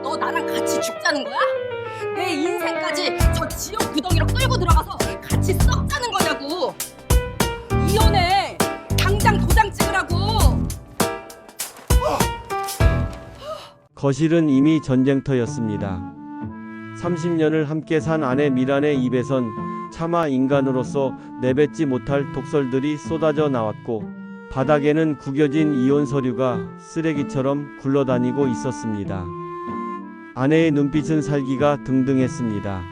너 나랑 같이 죽자는 거야? 내 인생까지 저 지옥 구덩이로 끌고 들어가서 같이 썩자는 거냐고. 이혼해. 당장 도장 찍으라고. 거실은 이미 전쟁터였습니다. 30년을 함께 산 아내 미란의 입에선 차마 인간으로서 내뱉지 못할 독설들이 쏟아져 나왔고, 바닥에는 구겨진 이혼 서류가 쓰레기처럼 굴러다니고 있었습니다. 아내의 눈빛은 살기가 등등했습니다.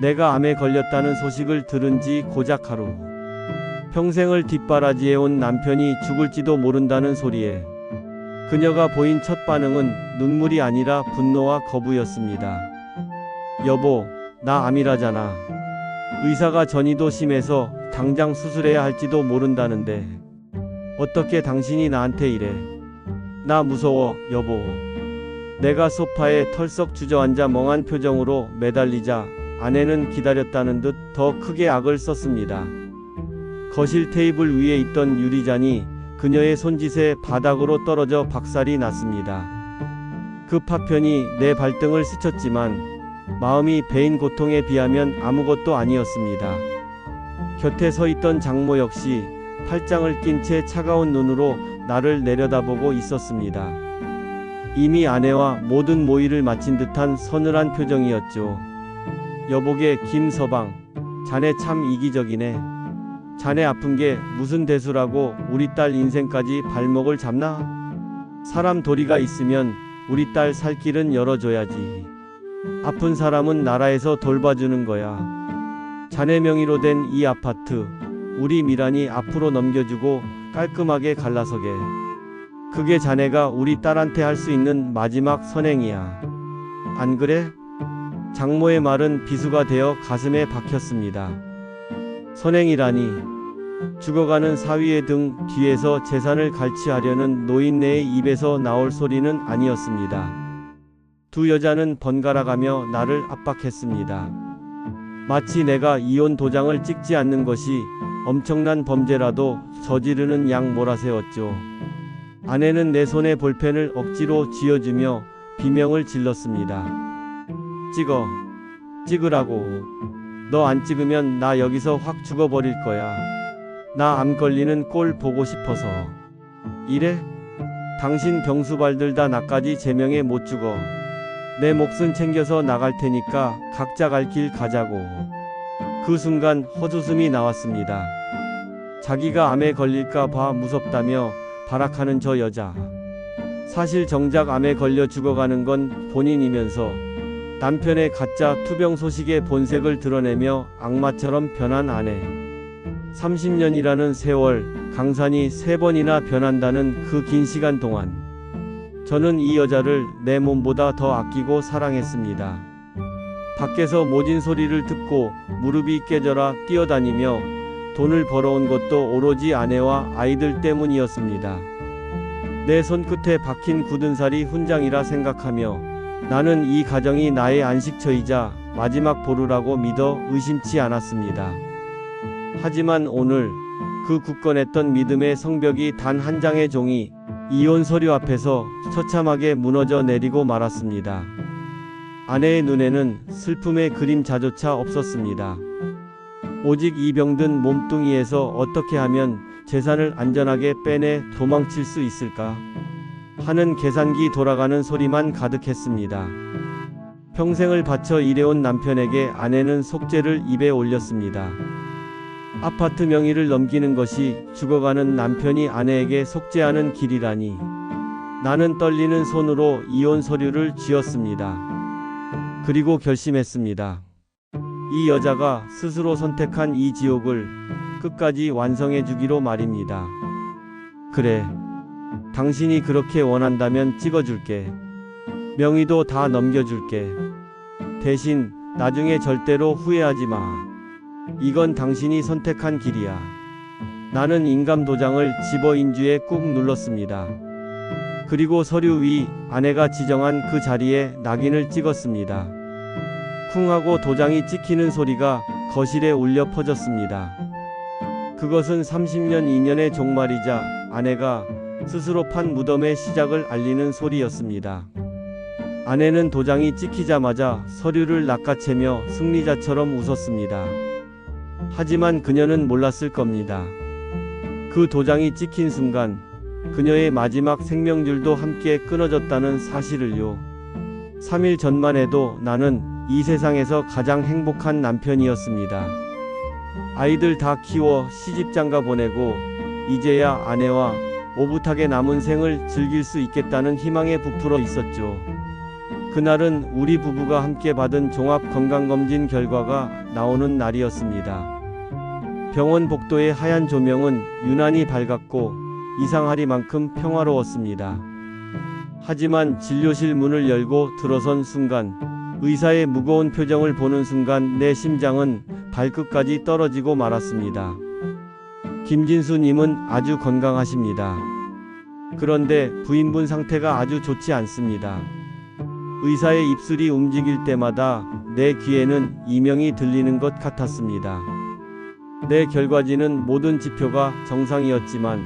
내가 암에 걸렸다는 소식을 들은 지 고작 하루. 평생을 뒷바라지해온 남편이 죽을지도 모른다는 소리에 그녀가 보인 첫 반응은 눈물이 아니라 분노와 거부였습니다. 여보, 나 암이라잖아. 의사가 전이도 심해서 당장 수술해야 할지도 모른다는데 어떻게 당신이 나한테 이래. 나 무서워, 여보. 내가 소파에 털썩 주저앉아 멍한 표정으로 매달리자 아내는 기다렸다는 듯 더 크게 악을 썼습니다. 거실 테이블 위에 있던 유리잔이 그녀의 손짓에 바닥으로 떨어져 박살이 났습니다. 그 파편이 내 발등을 스쳤지만 마음이 베인 고통에 비하면 아무것도 아니었습니다. 곁에 서 있던 장모 역시 팔짱을 낀 채 차가운 눈으로 나를 내려다보고 있었습니다. 이미 아내와 모든 모의를 마친 듯한 서늘한 표정이었죠. 여보게 김서방, 자네 참 이기적이네. 자네 아픈 게 무슨 대수라고 우리 딸 인생까지 발목을 잡나? 사람 도리가 있으면 우리 딸 살 길은 열어줘야지. 아픈 사람은 나라에서 돌봐주는 거야. 자네 명의로 된 이 아파트 우리 미란이 앞으로 넘겨주고 깔끔하게 갈라서게. 그게 자네가 우리 딸한테 할 수 있는 마지막 선행이야. 안 그래? 장모의 말은 비수가 되어 가슴에 박혔습니다. 선행이라니. 죽어가는 사위의 등 뒤에서 재산을 갈취하려는 노인네의 입에서 나올 소리는 아니었습니다. 두 여자는 번갈아가며 나를 압박했습니다. 마치 내가 이혼 도장을 찍지 않는 것이 엄청난 범죄라도 저지르는 양 몰아세웠죠. 아내는 내 손에 볼펜을 억지로 쥐어주며 비명을 질렀습니다. 찍으라고. 너 안 찍으면 나 여기서 확 죽어버릴 거야. 나 암 걸리는 꼴 보고 싶어서. 이래? 당신 병수 발들다 나까지 제명에 못 죽어. 내 몫은 챙겨서 나갈 테니까 각자 갈 길 가자고. 그 순간 헛웃음이 나왔습니다. 자기가 암에 걸릴까 봐 무섭다며 발악하는 저 여자. 사실 정작 암에 걸려 죽어가는 건 본인이면서 남편의 가짜 투병 소식의 본색을 드러내며 악마처럼 변한 아내. 30년이라는 세월, 강산이 3번이나 변한다는 그 긴 시간 동안 저는 이 여자를 내 몸보다 더 아끼고 사랑했습니다. 밖에서 모진 소리를 듣고 무릎이 깨져라 뛰어다니며 돈을 벌어온 것도 오로지 아내와 아이들 때문이었습니다. 내 손끝에 박힌 굳은 살이 훈장이라 생각하며 나는 이 가정이 나의 안식처이자 마지막 보루라고 믿어 의심치 않았습니다. 하지만 오늘 그 굳건했던 믿음의 성벽이 단 한 장의 종이 이혼 서류 앞에서 처참하게 무너져 내리고 말았습니다. 아내의 눈에는 슬픔의 그림자조차 없었습니다. 오직 이 병든 몸뚱이에서 어떻게 하면 재산을 안전하게 빼내 도망칠 수 있을까 하는 계산기 돌아가는 소리만 가득했습니다. 평생을 바쳐 일해온 남편에게 아내는 속죄를 입에 올렸습니다. 아파트 명의를 넘기는 것이 죽어가는 남편이 아내에게 속죄하는 길이라니. 나는 떨리는 손으로 이혼 서류를 쥐었습니다. 그리고 결심했습니다. 이 여자가 스스로 선택한 이 지옥을 끝까지 완성해 주기로 말입니다. 그래, 당신이 그렇게 원한다면 찍어줄게. 명의도 다 넘겨줄게. 대신 나중에 절대로 후회하지 마. 이건 당신이 선택한 길이야. 나는 인감 도장을 집어 인주에 꾹 눌렀습니다. 그리고 서류 위 아내가 지정한 그 자리에 낙인을 찍었습니다. 쿵 하고 도장이 찍히는 소리가 거실에 울려 퍼졌습니다. 그것은 30년 인연의 종말이자 아내가 스스로 판 무덤의 시작을 알리는 소리였습니다. 아내는 도장이 찍히자마자 서류를 낚아채며 승리자처럼 웃었습니다. 하지만 그녀는 몰랐을 겁니다. 그 도장이 찍힌 순간 그녀의 마지막 생명줄도 함께 끊어졌다는 사실을요. 3일 전만 해도 나는 이 세상에서 가장 행복한 남편이었습니다. 아이들 다 키워 시집장가 보내고 이제야 아내와 오붓하게 남은 생을 즐길 수 있겠다는 희망에 부풀어 있었죠. 그날은 우리 부부가 함께 받은 종합건강검진 결과가 나오는 날이었습니다. 병원 복도의 하얀 조명은 유난히 밝았고 이상하리만큼 평화로웠습니다. 하지만 진료실 문을 열고 들어선 순간, 의사의 무거운 표정을 보는 순간 내 심장은 발끝까지 떨어지고 말았습니다. 김진수님은 아주 건강하십니다. 그런데 부인분 상태가 아주 좋지 않습니다. 의사의 입술이 움직일 때마다 내 귀에는 이명이 들리는 것 같았습니다. 내 결과지는 모든 지표가 정상이었지만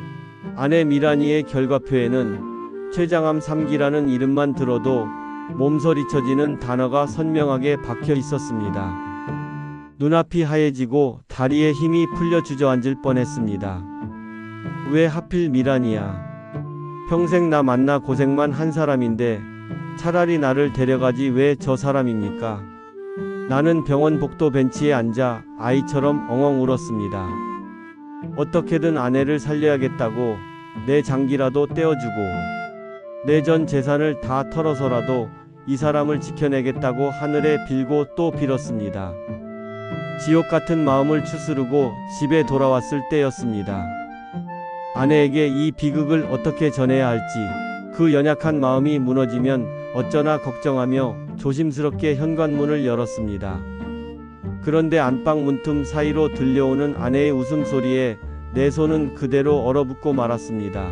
아내 미란이의 결과표에는 췌장암 3기라는 이름만 들어도 몸서리쳐지는 단어가 선명하게 박혀 있었습니다. 눈앞이 하얘지고 다리에 힘이 풀려 주저앉을 뻔했습니다. 왜 하필 미란이야? 평생 나 만나 고생만 한 사람인데 차라리 나를 데려가지 왜 저 사람입니까? 나는 병원 복도 벤치에 앉아 아이처럼 엉엉 울었습니다. 어떻게든 아내를 살려야겠다고 내 장기라도 떼어주고 내 전 재산을 다 털어서라도 이 사람을 지켜내겠다고 하늘에 빌고 또 빌었습니다. 지옥 같은 마음을 추스르고 집에 돌아왔을 때였습니다. 아내에게 이 비극을 어떻게 전해야 할지, 그 연약한 마음이 무너지면 어쩌나 걱정하며 조심스럽게 현관문을 열었습니다. 그런데 안방 문틈 사이로 들려오는 아내의 웃음소리에 내 손은 그대로 얼어붙고 말았습니다.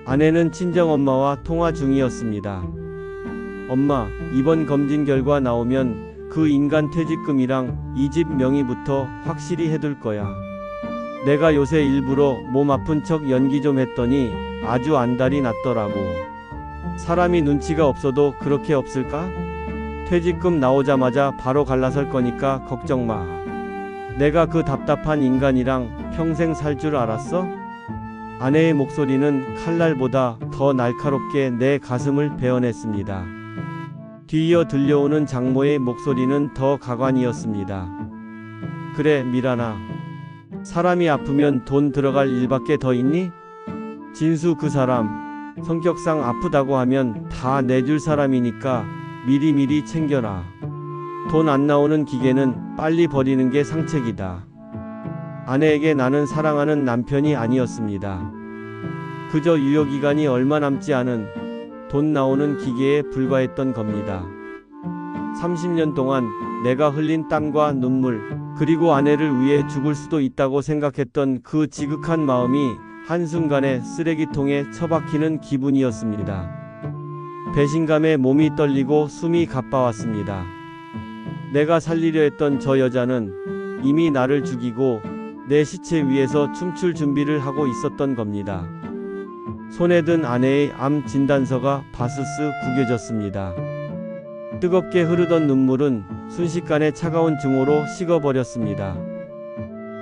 아내는 친정엄마와 통화 중이었습니다. 엄마, 이번 검진 결과 나오면 그 인간 퇴직금이랑 이 집 명의부터 확실히 해둘 거야. 내가 요새 일부러 몸 아픈 척 연기 좀 했더니 아주 안달이 났더라고. 사람이 눈치가 없어도 그렇게 없을까? 퇴직금 나오자마자 바로 갈라설 거니까 걱정 마. 내가 그 답답한 인간이랑 평생 살 줄 알았어? 아내의 목소리는 칼날보다 더 날카롭게 내 가슴을 베어냈습니다. 뒤이어 들려오는 장모의 목소리는 더 가관이었습니다. 그래, 미란아. 사람이 아프면 돈 들어갈 일밖에 더 있니? 진수 그 사람 성격상 아프다고 하면 다 내줄 사람이니까 미리미리 챙겨라. 돈 안 나오는 기계는 빨리 버리는 게 상책이다. 아내에게 나는 사랑하는 남편이 아니었습니다. 그저 유효기간이 얼마 남지 않은 돈 나오는 기계에 불과했던 겁니다. 30년 동안 내가 흘린 땀과 눈물, 그리고 아내를 위해 죽을 수도 있다고 생각했던 그 지극한 마음이 한순간에 쓰레기통에 처박히는 기분이었습니다. 배신감에 몸이 떨리고 숨이 가빠왔습니다. 내가 살리려 했던 저 여자는 이미 나를 죽이고 내 시체 위에서 춤출 준비를 하고 있었던 겁니다. 손에 든 아내의 암 진단서가 바스스 구겨졌습니다. 뜨겁게 흐르던 눈물은 순식간에 차가운 증오로 식어버렸습니다.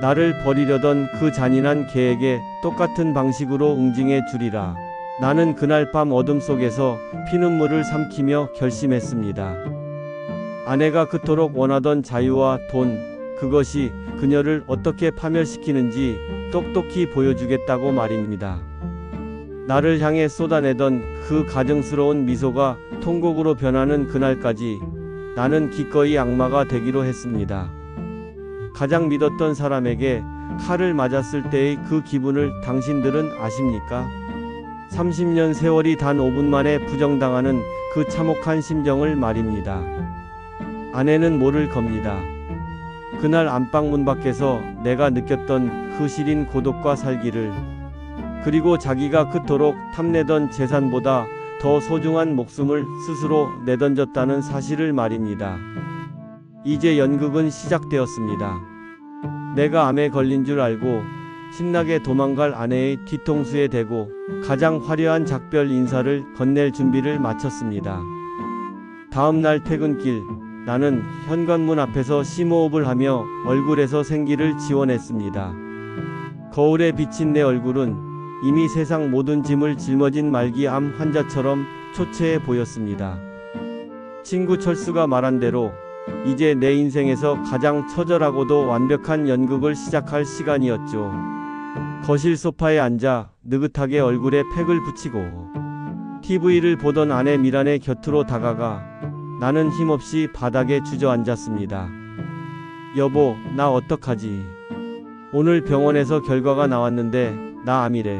나를 버리려던 그 잔인한 계획에 똑같은 방식으로 응징해 주리라. 나는 그날 밤 어둠 속에서 피눈물을 삼키며 결심했습니다. 아내가 그토록 원하던 자유와 돈, 그것이 그녀를 어떻게 파멸시키는지 똑똑히 보여주겠다고 말입니다. 나를 향해 쏟아내던 그 가증스러운 미소가 통곡으로 변하는 그날까지 나는 기꺼이 악마가 되기로 했습니다. 가장 믿었던 사람에게 칼을 맞았을 때의 그 기분을 당신들은 아십니까? 30년 세월이 단 5분 만에 부정당하는 그 참혹한 심정을 말입니다. 아내는 모를 겁니다. 그날 안방문 밖에서 내가 느꼈던 그 시린 고독과 살기를, 그리고 자기가 그토록 탐내던 재산보다 더 소중한 목숨을 스스로 내던졌다는 사실을 말입니다. 이제 연극은 시작되었습니다. 내가 암에 걸린 줄 알고 신나게 도망갈 아내의 뒤통수에 대고 가장 화려한 작별 인사를 건넬 준비를 마쳤습니다. 다음 날 퇴근길 나는 현관문 앞에서 심호흡을 하며 얼굴에서 생기를 지워냈습니다. 거울에 비친 내 얼굴은 이미 세상 모든 짐을 짊어진 말기암 환자처럼 초췌해 보였습니다. 친구 철수가 말한 대로 이제 내 인생에서 가장 처절하고도 완벽한 연극을 시작할 시간이었죠. 거실 소파에 앉아 느긋하게 얼굴에 팩을 붙이고 TV를 보던 아내 미란의 곁으로 다가가 나는 힘없이 바닥에 주저앉았습니다. 여보, 나 어떡하지? 오늘 병원에서 결과가 나왔는데 나 암이래.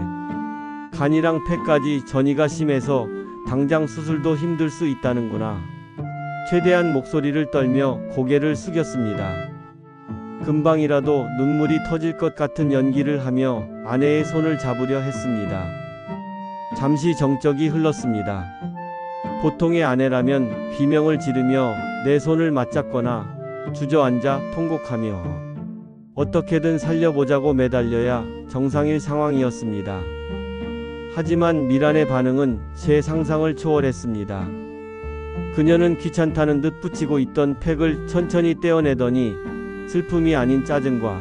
간이랑 폐까지 전이가 심해서 당장 수술도 힘들 수 있다는구나. 최대한 목소리를 떨며 고개를 숙였습니다. 금방이라도 눈물이 터질 것 같은 연기를 하며 아내의 손을 잡으려 했습니다. 잠시 정적이 흘렀습니다. 보통의 아내라면 비명을 지르며 내 손을 맞잡거나 주저앉아 통곡하며 어떻게든 살려보자고 매달려야 정상일 상황이었습니다. 하지만 미란의 반응은 제 상상을 초월했습니다. 그녀는 귀찮다는 듯 붙이고 있던 팩을 천천히 떼어내더니 슬픔이 아닌 짜증과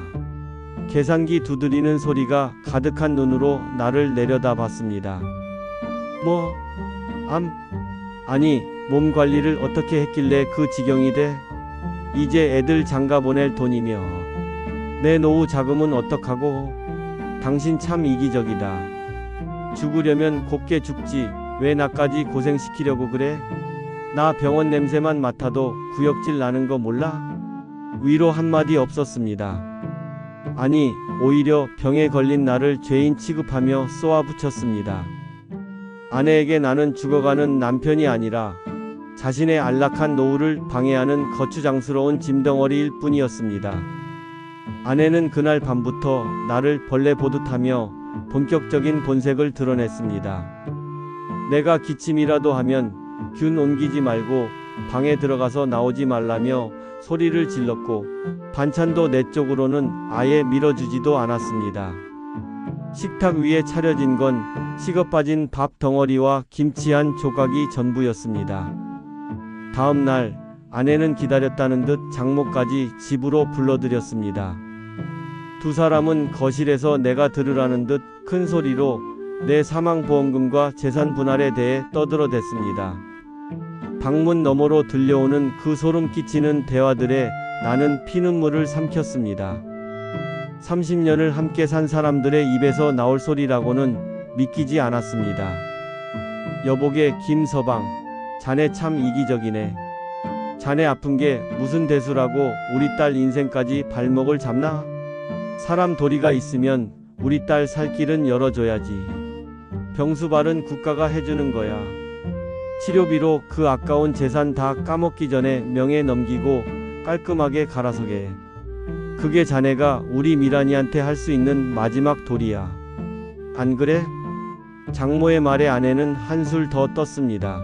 계산기 두드리는 소리가 가득한 눈으로 나를 내려다봤습니다. 뭐? 아니, 몸 관리를 어떻게 했길래 그 지경이 돼? 이제 애들 장가 보낼 돈이며 내 노후 자금은 어떡하고? 당신 참 이기적이다. 죽으려면 곱게 죽지 왜 나까지 고생시키려고 그래? 나 병원 냄새만 맡아도 구역질 나는 거 몰라? 위로 한마디 없었습니다. 아니, 오히려 병에 걸린 나를 죄인 취급하며 쏘아붙였습니다. 아내에게 나는 죽어가는 남편이 아니라 자신의 안락한 노후를 방해하는 거추장스러운 짐덩어리일 뿐이었습니다. 아내는 그날 밤부터 나를 벌레 보듯하며 본격적인 본색을 드러냈습니다. 내가 기침이라도 하면 균 옮기지 말고 방에 들어가서 나오지 말라며 소리를 질렀고 반찬도 내 쪽으로는 아예 밀어주지도 않았습니다. 식탁 위에 차려진 건 식어 빠진 밥 덩어리와 김치 한 조각이 전부였습니다. 다음 날 아내는 기다렸다는 듯 장모까지 집으로 불러들였습니다. 두 사람은 거실에서 내가 들으라는 듯 큰 소리로 내 사망보험금과 재산 분할에 대해 떠들어댔습니다. 방문 너머로 들려오는 그 소름 끼치는 대화들에 나는 피눈물을 삼켰습니다. 30년을 함께 산 사람들의 입에서 나올 소리라고는 믿기지 않았습니다. 여보게 김서방, 자네 참 이기적이네. 자네 아픈 게 무슨 대수라고 우리 딸 인생까지 발목을 잡나? 사람 도리가 있으면 우리 딸 살 길은 열어줘야지. 병수발은 국가가 해주는 거야. 치료비로 그 아까운 재산 다 까먹기 전에 명예 넘기고 깔끔하게 갈아서게. 그게 자네가 우리 미란이한테 할 수 있는 마지막 도리야. 안 그래? 장모의 말에 아내는 한술 더 떴습니다.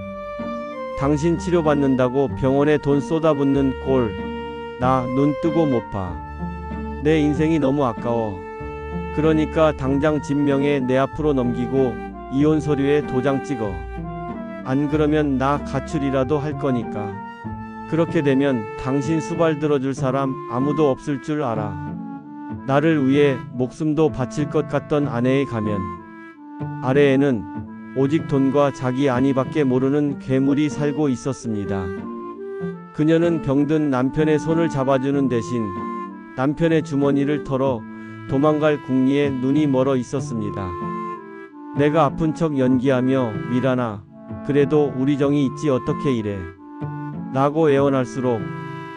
당신 치료받는다고 병원에 돈 쏟아붓는 꼴, 나 눈 뜨고 못 봐. 내 인생이 너무 아까워. 그러니까 당장 진명에 내 앞으로 넘기고 이혼 서류에 도장 찍어. 안 그러면 나 가출이라도 할 거니까. 그렇게 되면 당신 수발 들어줄 사람 아무도 없을 줄 알아. 나를 위해 목숨도 바칠 것 같던 아내의 가면 아래에는 오직 돈과 자기 안위밖에 모르는 괴물이 살고 있었습니다. 그녀는 병든 남편의 손을 잡아주는 대신 남편의 주머니를 털어 도망갈 궁리에 눈이 멀어 있었습니다. 내가 아픈 척 연기하며 미란아, 그래도 우리 정이 있지 어떻게 이래. 라고 애원할수록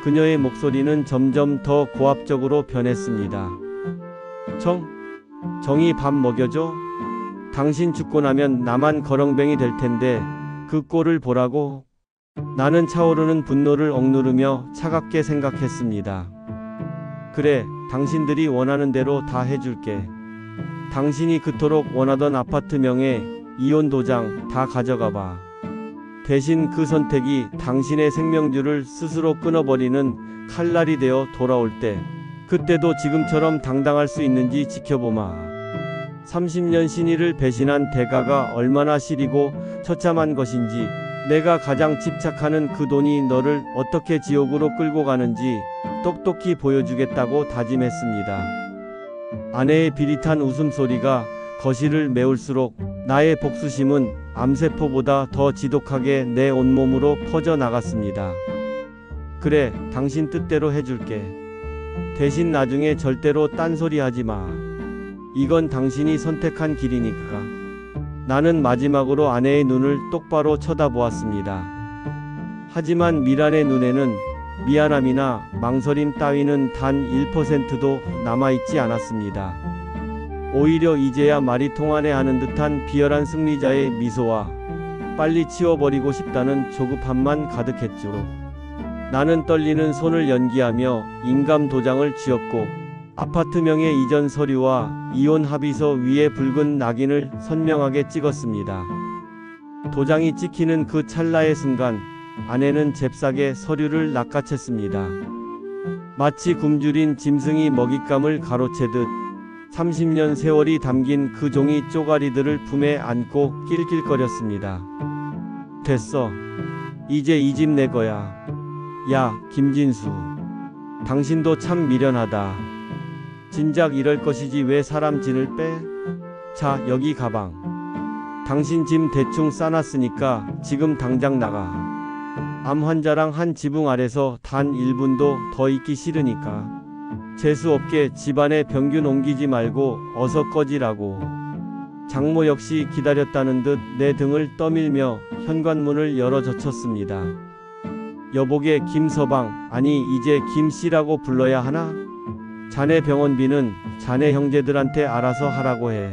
그녀의 목소리는 점점 더 고압적으로 변했습니다. 정이 밥 먹여줘? 당신 죽고 나면 나만 거렁뱅이 될 텐데 그 꼴을 보라고? 나는 차오르는 분노를 억누르며 차갑게 생각했습니다. 그래, 당신들이 원하는 대로 다 해줄게. 당신이 그토록 원하던 아파트 명예, 이혼 도장 다 가져가봐. 대신 그 선택이 당신의 생명줄을 스스로 끊어버리는 칼날이 되어 돌아올 때 그때도 지금처럼 당당할 수 있는지 지켜보마. 30년 신의를 배신한 대가가 얼마나 시리고 처참한 것인지 내가 가장 집착하는 그 돈이 너를 어떻게 지옥으로 끌고 가는지 똑똑히 보여주겠다고 다짐했습니다. 아내의 비릿한 웃음소리가 거실을 메울수록 나의 복수심은 암세포보다 더 지독하게 내 온몸으로 퍼져나갔습니다. 그래, 당신 뜻대로 해줄게. 대신 나중에 절대로 딴소리 하지 마. 이건 당신이 선택한 길이니까. 나는 마지막으로 아내의 눈을 똑바로 쳐다보았습니다. 하지만 미란의 눈에는 미안함이나 망설임 따위는 단 1%도 남아있지 않았습니다. 오히려 이제야 말이 통하네 하는 듯한 비열한 승리자의 미소와 빨리 치워버리고 싶다는 조급함만 가득했죠. 나는 떨리는 손을 연기하며 인감 도장을 쥐었고 아파트명의 이전 서류와 이혼 합의서 위에 붉은 낙인을 선명하게 찍었습니다. 도장이 찍히는 그 찰나의 순간 아내는 잽싸게 서류를 낚아챘습니다. 마치 굶주린 짐승이 먹잇감을 가로채듯 30년 세월이 담긴 그 종이 쪼가리들을 품에 안고 낄낄거렸습니다. 됐어. 이제 이 집 내 거야. 야, 김진수. 당신도 참 미련하다. 진작 이럴 것이지 왜 사람 진을 빼? 자, 여기 가방. 당신 짐 대충 싸놨으니까 지금 당장 나가. 암 환자랑 한 지붕 아래서 단 1분도 더 있기 싫으니까. 재수 없게 집안에 병균 옮기지 말고 어서 꺼지라고. 장모 역시 기다렸다는 듯 내 등을 떠밀며 현관문을 열어 젖혔습니다. 여보게 김서방, 아니 이제 김씨라고 불러야 하나? 자네 병원비는 자네 형제들한테 알아서 하라고 해.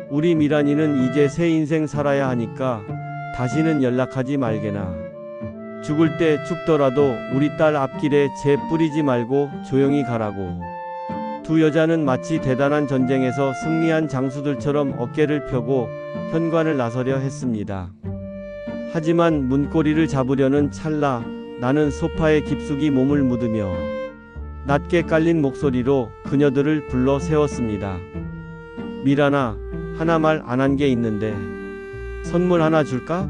우리 미란이는 이제 새 인생 살아야 하니까 다시는 연락하지 말게나. 죽을 때 죽더라도 우리 딸 앞길에 재 뿌리지 말고 조용히 가라고. 두 여자는 마치 대단한 전쟁에서 승리한 장수들처럼 어깨를 펴고 현관을 나서려 했습니다. 하지만 문고리를 잡으려는 찰나 나는 소파에 깊숙이 몸을 묻으며 낮게 깔린 목소리로 그녀들을 불러 세웠습니다. 미란아, 하나 말 안 한 게 있는데 선물 하나 줄까?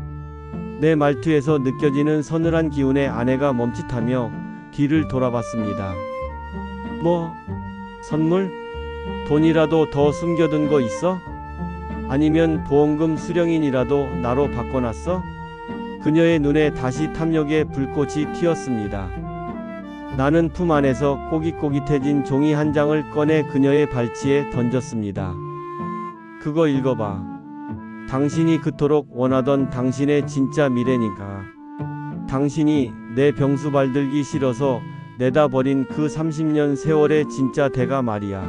내 말투에서 느껴지는 서늘한 기운에 아내가 멈칫하며 뒤를 돌아봤습니다. 뭐? 선물? 돈이라도 더 숨겨둔 거 있어? 아니면 보험금 수령인이라도 나로 바꿔놨어? 그녀의 눈에 다시 탐욕의 불꽃이 튀었습니다. 나는 품 안에서 꼬깃꼬깃해진 종이 한 장을 꺼내 그녀의 발치에 던졌습니다. 그거 읽어봐. 당신이 그토록 원하던 당신의 진짜 미래니까. 당신이 내 병수 발들기 싫어서 내다버린 그 30년 세월의 진짜 대가 말이야.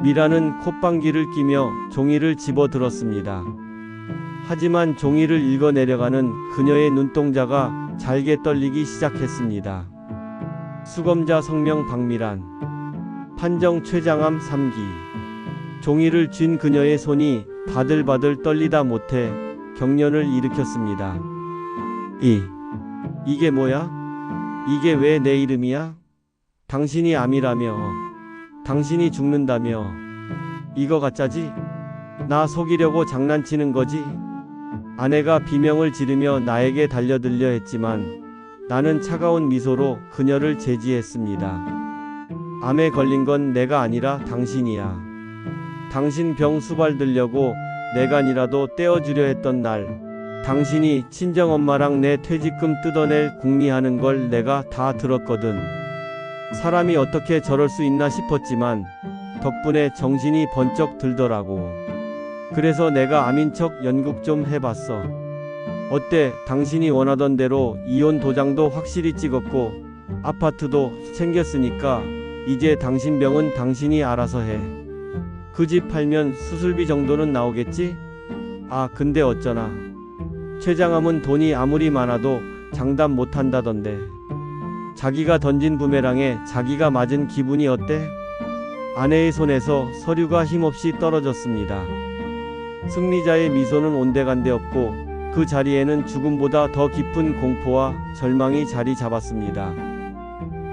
미라는 콧방귀를 끼며 종이를 집어들었습니다. 하지만 종이를 읽어내려가는 그녀의 눈동자가 잘게 떨리기 시작했습니다. 수검자 성명 박미란. 판정 최장암 3기. 종이를 쥔 그녀의 손이 바들바들 떨리다 못해 경련을 일으켰습니다. 이게 뭐야? 이게 왜 내 이름이야? 당신이 암이라며. 당신이 죽는다며. 이거 가짜지? 나 속이려고 장난치는 거지? 아내가 비명을 지르며 나에게 달려들려 했지만 나는 차가운 미소로 그녀를 제지했습니다. 암에 걸린 건 내가 아니라 당신이야. 당신 병 수발들려고 내간이라도 떼어주려 했던 날, 당신이 친정엄마랑 내 퇴직금 뜯어낼 궁리하는 걸 내가 다 들었거든. 사람이 어떻게 저럴 수 있나 싶었지만 덕분에 정신이 번쩍 들더라고. 그래서 내가 암인 척 연극 좀 해봤어. 어때? 당신이 원하던 대로 이혼 도장도 확실히 찍었고 아파트도 챙겼으니까 이제 당신 병은 당신이 알아서 해. 그 집 팔면 수술비 정도는 나오겠지? 아, 근데 어쩌나. 최장암은 돈이 아무리 많아도 장담 못한다던데. 자기가 던진 부메랑에 자기가 맞은 기분이 어때? 아내의 손에서 서류가 힘없이 떨어졌습니다. 승리자의 미소는 온데간데 없고 그 자리에는 죽음보다 더 깊은 공포와 절망이 자리 잡았습니다.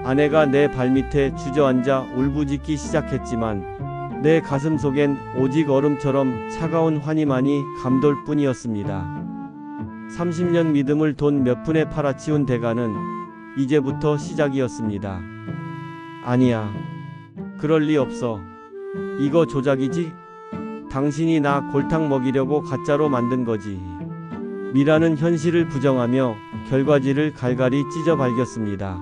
아내가 내 발밑에 주저앉아 울부짖기 시작했지만 내 가슴 속엔 오직 얼음처럼 차가운 환희만이 감돌 뿐이었습니다. 30년 믿음을 돈 몇 푼에 팔아치운 대가는 이제부터 시작이었습니다. 아니야. 그럴 리 없어. 이거 조작이지? 당신이 나 골탕 먹이려고 가짜로 만든 거지. 미라는 현실을 부정하며 결과지를 갈갈이 찢어 발겼습니다.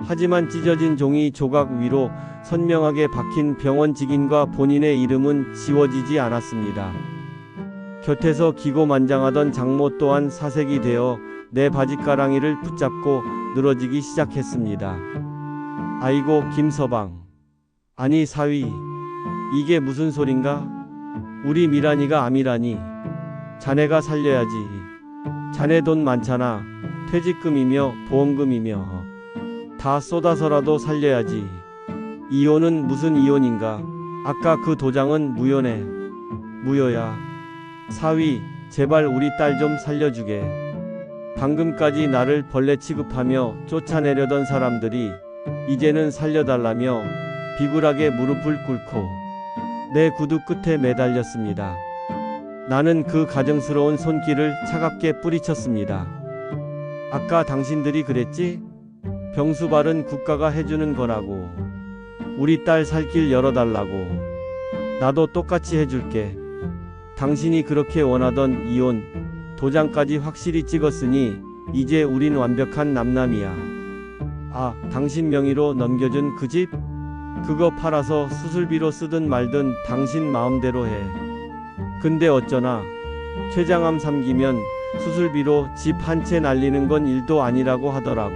하지만 찢어진 종이 조각 위로 선명하게 박힌 병원 직인과 본인의 이름은 지워지지 않았습니다. 곁에서 기고만장하던 장모 또한 사색이 되어 내 바짓가랑이를 붙잡고 늘어지기 시작했습니다. 아이고 김서방. 아니 사위. 이게 무슨 소린가? 우리 미란이가 암이라니. 자네가 살려야지. 자네 돈 많잖아. 퇴직금이며 보험금이며. 다 쏟아서라도 살려야지. 이혼은 무슨 이혼인가? 아까 그 도장은 무효네. 무효야. 사위, 제발 우리 딸 좀 살려주게. 방금까지 나를 벌레 취급하며 쫓아내려던 사람들이 이제는 살려달라며 비굴하게 무릎을 꿇고 내 구두 끝에 매달렸습니다. 나는 그 가증스러운 손길을 차갑게 뿌리쳤습니다. 아까 당신들이 그랬지? 병수발은 국가가 해주는 거라고. 우리 딸 살 길 열어달라고. 나도 똑같이 해줄게. 당신이 그렇게 원하던 이혼 도장까지 확실히 찍었으니 이제 우린 완벽한 남남이야. 아, 당신 명의로 넘겨준 그 집? 그거 팔아서 수술비로 쓰든 말든 당신 마음대로 해. 근데 어쩌나 췌장암 삼기면 수술비로 집 한 채 날리는 건 일도 아니라고 하더라고.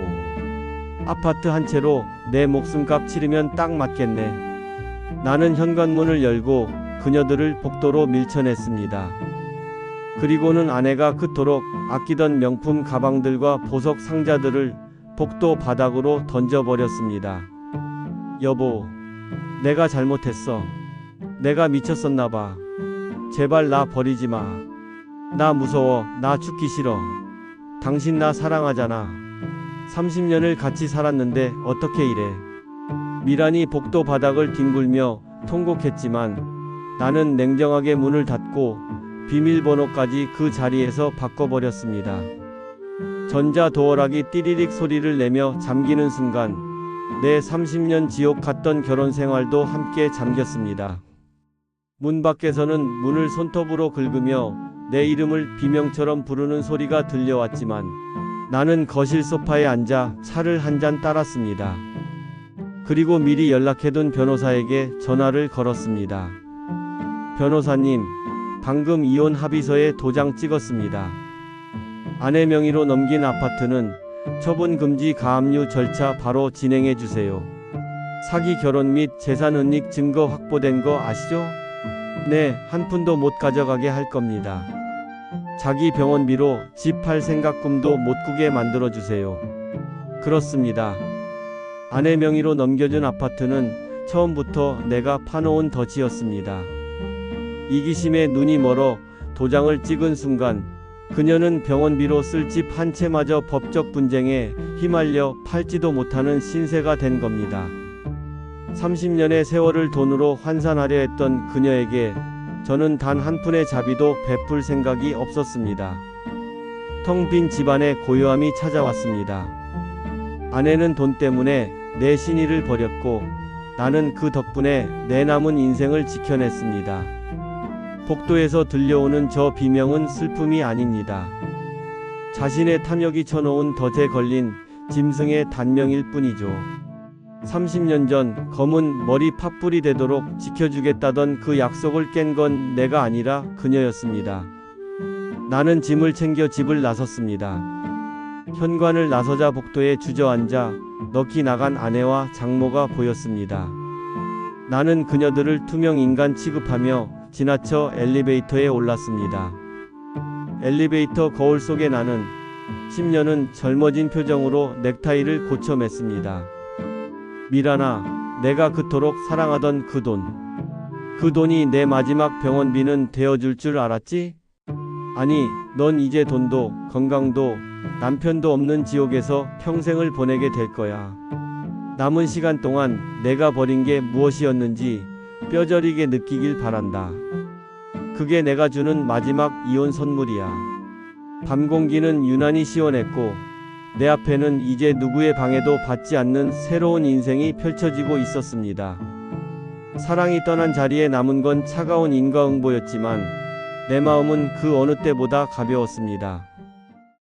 아파트 한 채로 내 목숨값 치르면 딱 맞겠네. 나는 현관문을 열고 그녀들을 복도로 밀쳐냈습니다. 그리고는 아내가 그토록 아끼던 명품 가방들과 보석 상자들을 복도 바닥으로 던져버렸습니다. 여보, 내가 잘못했어. 내가 미쳤었나봐. 제발 나 버리지 마. 나 무서워. 나 죽기 싫어. 당신 나 사랑하잖아. 30년을 같이 살았는데 어떻게 이래. 미란이 복도 바닥을 뒹굴며 통곡했지만 나는 냉정하게 문을 닫고 비밀번호까지 그 자리에서 바꿔버렸습니다. 전자도어락이 띠리릭 소리를 내며 잠기는 순간 내 30년 지옥 같던 결혼 생활도 함께 잠겼습니다. 문 밖에서는 문을 손톱으로 긁으며 내 이름을 비명처럼 부르는 소리가 들려왔지만 나는 거실 소파에 앉아 차를 한 잔 따랐습니다. 그리고 미리 연락해둔 변호사에게 전화를 걸었습니다. 변호사님, 방금 이혼 합의서에 도장 찍었습니다. 아내 명의로 넘긴 아파트는 처분 금지 가압류 절차 바로 진행해 주세요. 사기 결혼 및 재산 은닉 증거 확보된 거 아시죠? 네, 한 푼도 못 가져가게 할 겁니다. 자기 병원비로 집 팔 생각 꿈도 못 꾸게 만들어 주세요. 그렇습니다. 아내 명의로 넘겨준 아파트는 처음부터 내가 파놓은 덫이었습니다. 이기심에 눈이 멀어 도장을 찍은 순간 그녀는 병원비로 쓸 집 한 채마저 법적 분쟁에 휘말려 팔지도 못하는 신세가 된 겁니다. 30년의 세월을 돈으로 환산하려 했던 그녀에게 저는 단 한 푼의 자비도 베풀 생각이 없었습니다. 텅 빈 집안에 고요함이 찾아왔습니다. 아내는 돈 때문에 내 신의를 버렸고 나는 그 덕분에 내 남은 인생을 지켜냈습니다. 복도에서 들려오는 저 비명은 슬픔이 아닙니다. 자신의 탐욕이 쳐놓은 덫에 걸린 짐승의 단명일 뿐이죠. 30년 전 검은 머리 팥불이 되도록 지켜주겠다던 그 약속을 깬 건 내가 아니라 그녀였습니다. 나는 짐을 챙겨 집을 나섰습니다. 현관을 나서자 복도에 주저앉아 넋이 나간 아내와 장모가 보였습니다. 나는 그녀들을 투명 인간 취급하며 지나쳐 엘리베이터에 올랐습니다. 엘리베이터 거울 속에 나는 10년은 젊어진 표정으로 넥타이를 고쳐 맸습니다. 미란아, 내가 그토록 사랑하던 그 돈. 그 돈이 내 마지막 병원비는 되어줄 줄 알았지? 아니, 넌 이제 돈도 건강도 남편도 없는 지옥에서 평생을 보내게 될 거야. 남은 시간 동안 내가 버린 게 무엇이었는지 뼈저리게 느끼길 바란다. 그게 내가 주는 마지막 이혼 선물이야. 밤 공기는 유난히 시원했고 내 앞에는 이제 누구의 방해도 받지 않는 새로운 인생이 펼쳐지고 있었습니다. 사랑이 떠난 자리에 남은 건 차가운 인과응보였지만 내 마음은 그 어느 때보다 가벼웠습니다.